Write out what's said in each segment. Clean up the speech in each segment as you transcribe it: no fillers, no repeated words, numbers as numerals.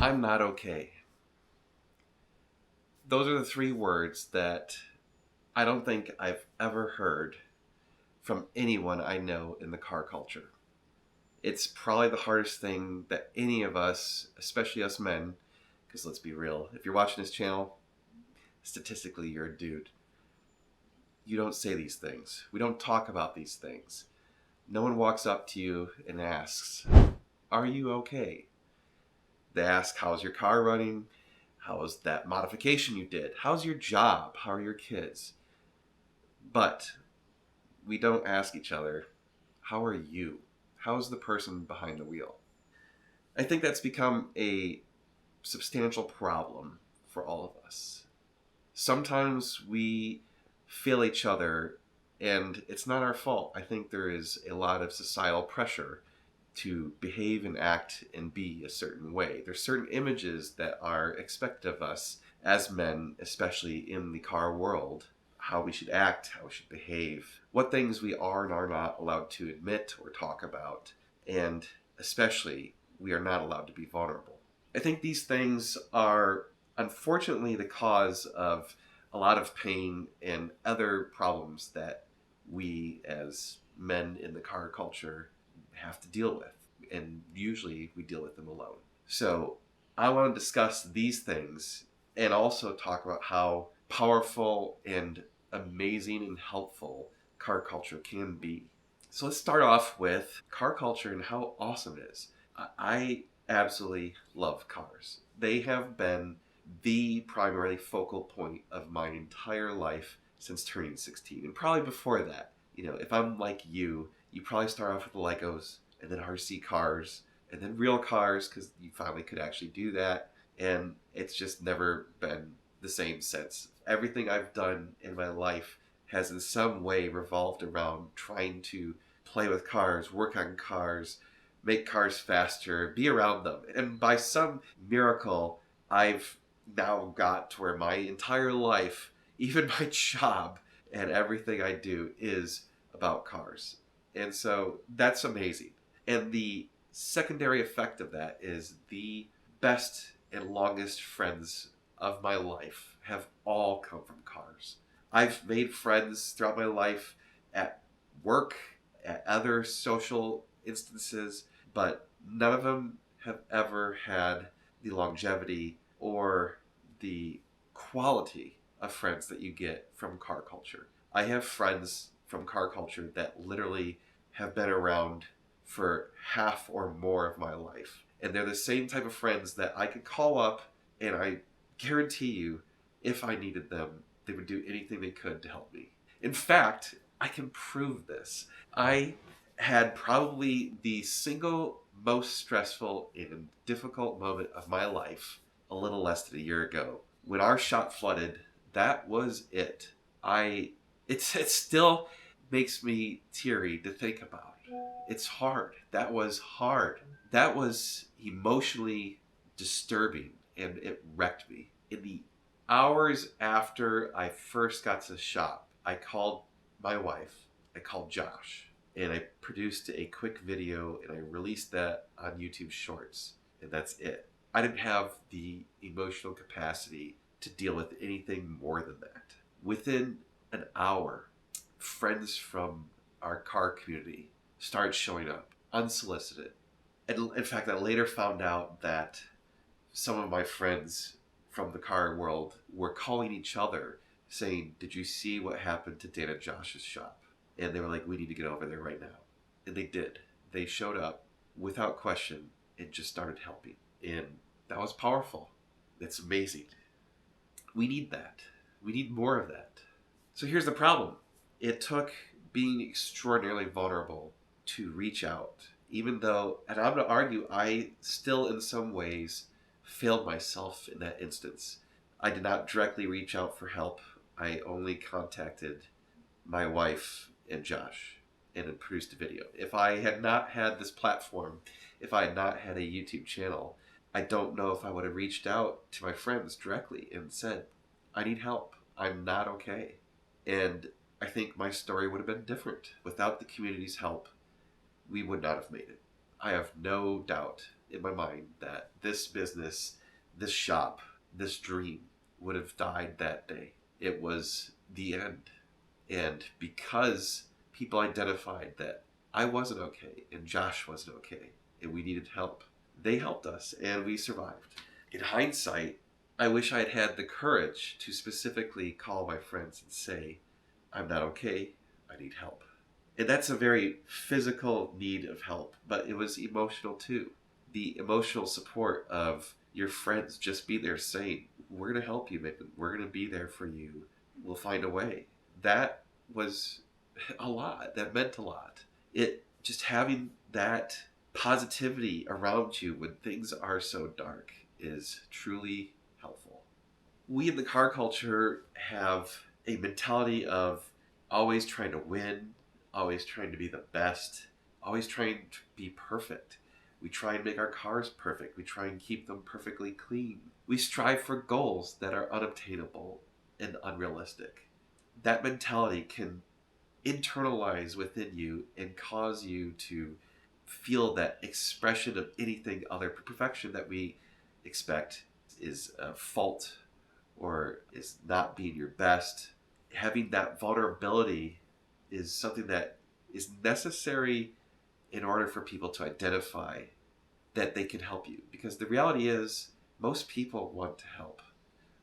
I'm not okay. Those are the three words that I don't think I've ever heard from anyone I know in the car culture. It's probably the hardest thing that any of us, especially us men, because let's be real, if you're watching this channel, statistically you're a dude. You don't say these things. We don't talk about these things. No one walks up to you and asks, "Are you okay?" They ask, "How's your car running? How's that modification you did? How's your job? How are your kids?" But we don't ask each other, "How are you? How's the person behind the wheel?" I think that's become a substantial problem for all of us. Sometimes we fail each other and it's not our fault. I think there is a lot of societal pressure to behave and act and be a certain way. There's certain images that are expected of us as men, especially in the car world, how we should act, how we should behave, what things we are and are not allowed to admit or talk about, and especially we are not allowed to be vulnerable. I think these things are unfortunately the cause of a lot of pain and other problems that we as men in the car culture have to deal with, and usually we deal with them alone. So I want to discuss these things and also talk about how powerful and amazing and helpful car culture can be. So let's start off with car culture and how awesome it is. I absolutely love cars. They have been the primary focal point of my entire life since turning 16, and probably before that. You know, if I'm like you probably start off with the Legos, and then RC cars, and then real cars, because you finally could actually do that, and it's just never been the same since. Everything I've done in my life has in some way revolved around trying to play with cars, work on cars, make cars faster, be around them. And by some miracle, I've now got to where my entire life, even my job and everything I do, is about cars. And so that's amazing. And the secondary effect of that is the best and longest friends of my life have all come from cars. I've made friends throughout my life at work, at other social instances, but none of them have ever had the longevity or the quality of friends that you get from car culture. I have friends from car culture that literally have been around for half or more of my life. And they're the same type of friends that I could call up, and I guarantee you, if I needed them, they would do anything they could to help me. In fact, I can prove this. I had probably the single most stressful and difficult moment of my life a little less than a year ago. When our shop flooded, that was it. It still makes me teary to think about. It's hard. That was hard. That was emotionally disturbing, and it wrecked me. In the hours after I first got to the shop, I called my wife. I called Josh, and I produced a quick video, and I released that on YouTube Shorts, and that's it. I didn't have the emotional capacity to deal with anything more than that. Within an hour, friends from our car community started showing up unsolicited. And in fact, I later found out that some of my friends from the car world were calling each other saying, "Did you see what happened to Dan and Josh's shop?" And they were like, "We need to get over there right now." And they did. They showed up without question and just started helping. And that was powerful. It's amazing. We need that. We need more of that. So here's the problem. It took being extraordinarily vulnerable to reach out, even though, and I'm going to argue, I still in some ways failed myself in that instance. I did not directly reach out for help. I only contacted my wife and Josh and then produced a video. If I had not had this platform, if I had not had a YouTube channel, I don't know if I would have reached out to my friends directly and said, "I need help. I'm not okay." And I think my story would have been different. Without the community's help, we would not have made it. I have no doubt in my mind that this business, this shop, this dream would have died that day. It was the end. And because people identified that I wasn't okay and Josh wasn't okay and we needed help, they helped us and we survived. In hindsight, I wish I had had the courage to specifically call my friends and say, I'm not okay, I need help. And that's a very physical need of help, but it was emotional too. The emotional support of your friends just be there saying, we're going to help you, Maitland. We're going to be there for you. We'll find a way. That was a lot. That meant a lot. It just having that positivity around you when things are so dark is truly helpful. We in the car culture have a mentality of always trying to win, always trying to be the best, always trying to be perfect. We try and make our cars perfect. We try and keep them perfectly clean. We strive for goals that are unobtainable and unrealistic. That mentality can internalize within you and cause you to feel that expression of anything other perfection that we expect is a fault or is not being your best. Having that vulnerability is something that is necessary in order for people to identify that they can help you. Because the reality is, most people want to help,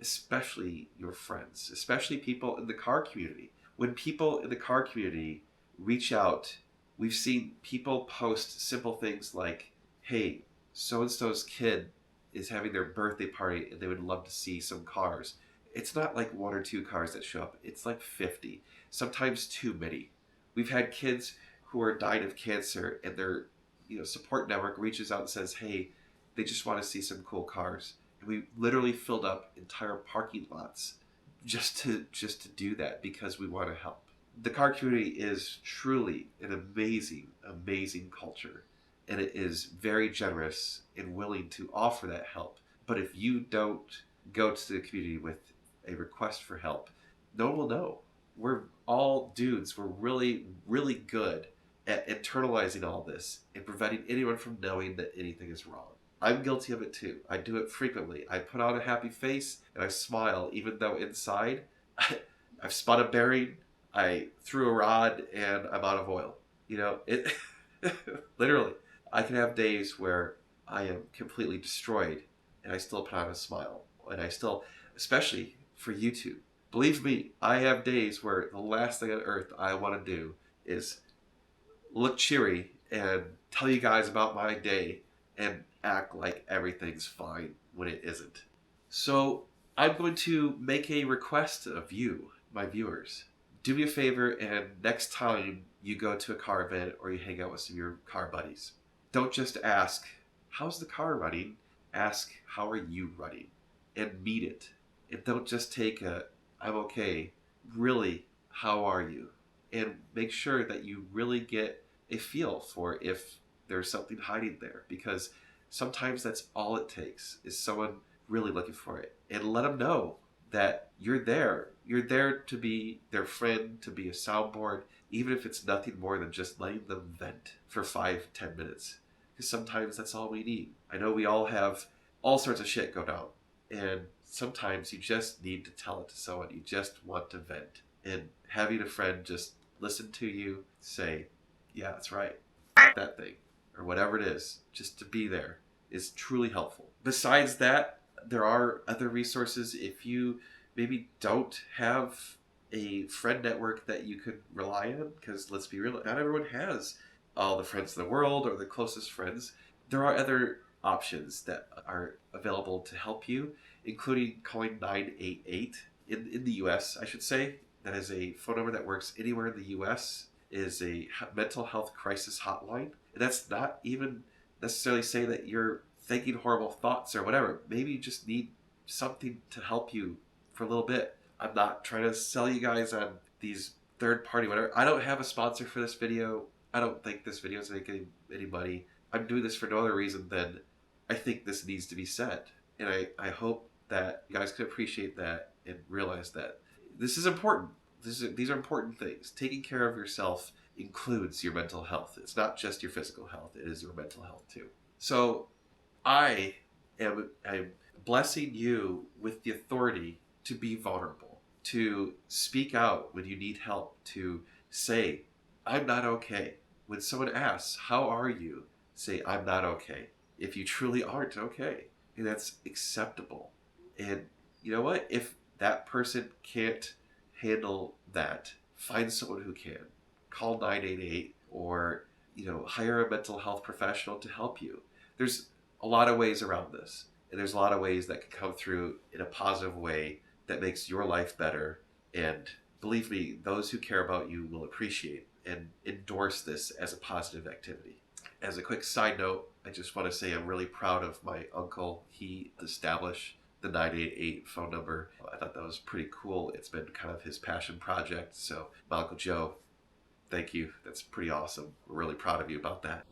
especially your friends, especially people in the car community. When people in the car community reach out, we've seen people post simple things like, hey, so-and-so's kid is having their birthday party and they would love to see some cars. It's not like one or two cars that show up. It's like 50, sometimes too many. We've had kids who are dying of cancer and their support network reaches out and says, hey, they just want to see some cool cars. And we literally filled up entire parking lots just to do that because we want to help. The car community is truly an amazing, amazing culture. And it is very generous and willing to offer that help. But if you don't go to the community with a request for help, no one will know. We're all dudes. We're really, really good at internalizing all this and preventing anyone from knowing that anything is wrong. I'm guilty of it too. I do it frequently. I put on a happy face and I smile even though inside I've spun a bearing, I threw a rod, and I'm out of oil. It literally. I can have days where I am completely destroyed and I still put on a smile. And I still, especially for YouTube, believe me, I have days where the last thing on earth I want to do is look cheery and tell you guys about my day and act like everything's fine when it isn't. So I'm going to make a request of you, my viewers. Do me a favor, and next time you go to a car event or you hang out with some of your car buddies, don't just ask, how's the car running? Ask, how are you running? And meet it. And don't just take a, I'm okay. Really, how are you? And make sure that you really get a feel for if there's something hiding there. Because sometimes that's all it takes is someone really looking for it. And let them know that you're there. You're there to be their friend, to be a soundboard, even if it's nothing more than just letting them vent for 5-10 minutes. Because sometimes that's all we need. I know we all have all sorts of shit go down. And sometimes you just need to tell it to someone. You just want to vent. And having a friend just listen to you, say, yeah, that's right, that thing, or whatever it is, just to be there is truly helpful. Besides that, there are other resources. If you maybe don't have a friend network that you could rely on, because let's be real, not everyone has all the friends in the world or the closest friends. There are other options that are available to help you, including calling 988 in the US, I should say. That is a phone number that works anywhere in the US. It is a mental health crisis hotline. And that's not even necessarily saying that you're thinking horrible thoughts or whatever. Maybe you just need something to help you for a little bit. I'm not trying to sell you guys on these third party whatever. I don't have a sponsor for this video. I don't think this video is making any money. I'm doing this for no other reason than I think this needs to be said. And I hope that you guys can appreciate that and realize that this is important. These are important things. Taking care of yourself includes your mental health. It's not just your physical health. It is your mental health too. So I'm blessing you with the authority to be vulnerable, to speak out when you need help, to say, I'm not okay. When someone asks, how are you? Say, I'm not okay. If you truly aren't okay, and that's acceptable. And you know what? If that person can't handle that, find someone who can. Call 988 or, hire a mental health professional to help you. There's a lot of ways around this. And there's a lot of ways that can come through in a positive way that makes your life better. And believe me, those who care about you will appreciate and endorse this as a positive activity. As a quick side note, I just want to say I'm really proud of my uncle. He established the 988 phone number. I thought that was pretty cool. It's been kind of his passion project. So, my Uncle Joe, thank you. That's pretty awesome. We're really proud of you about that.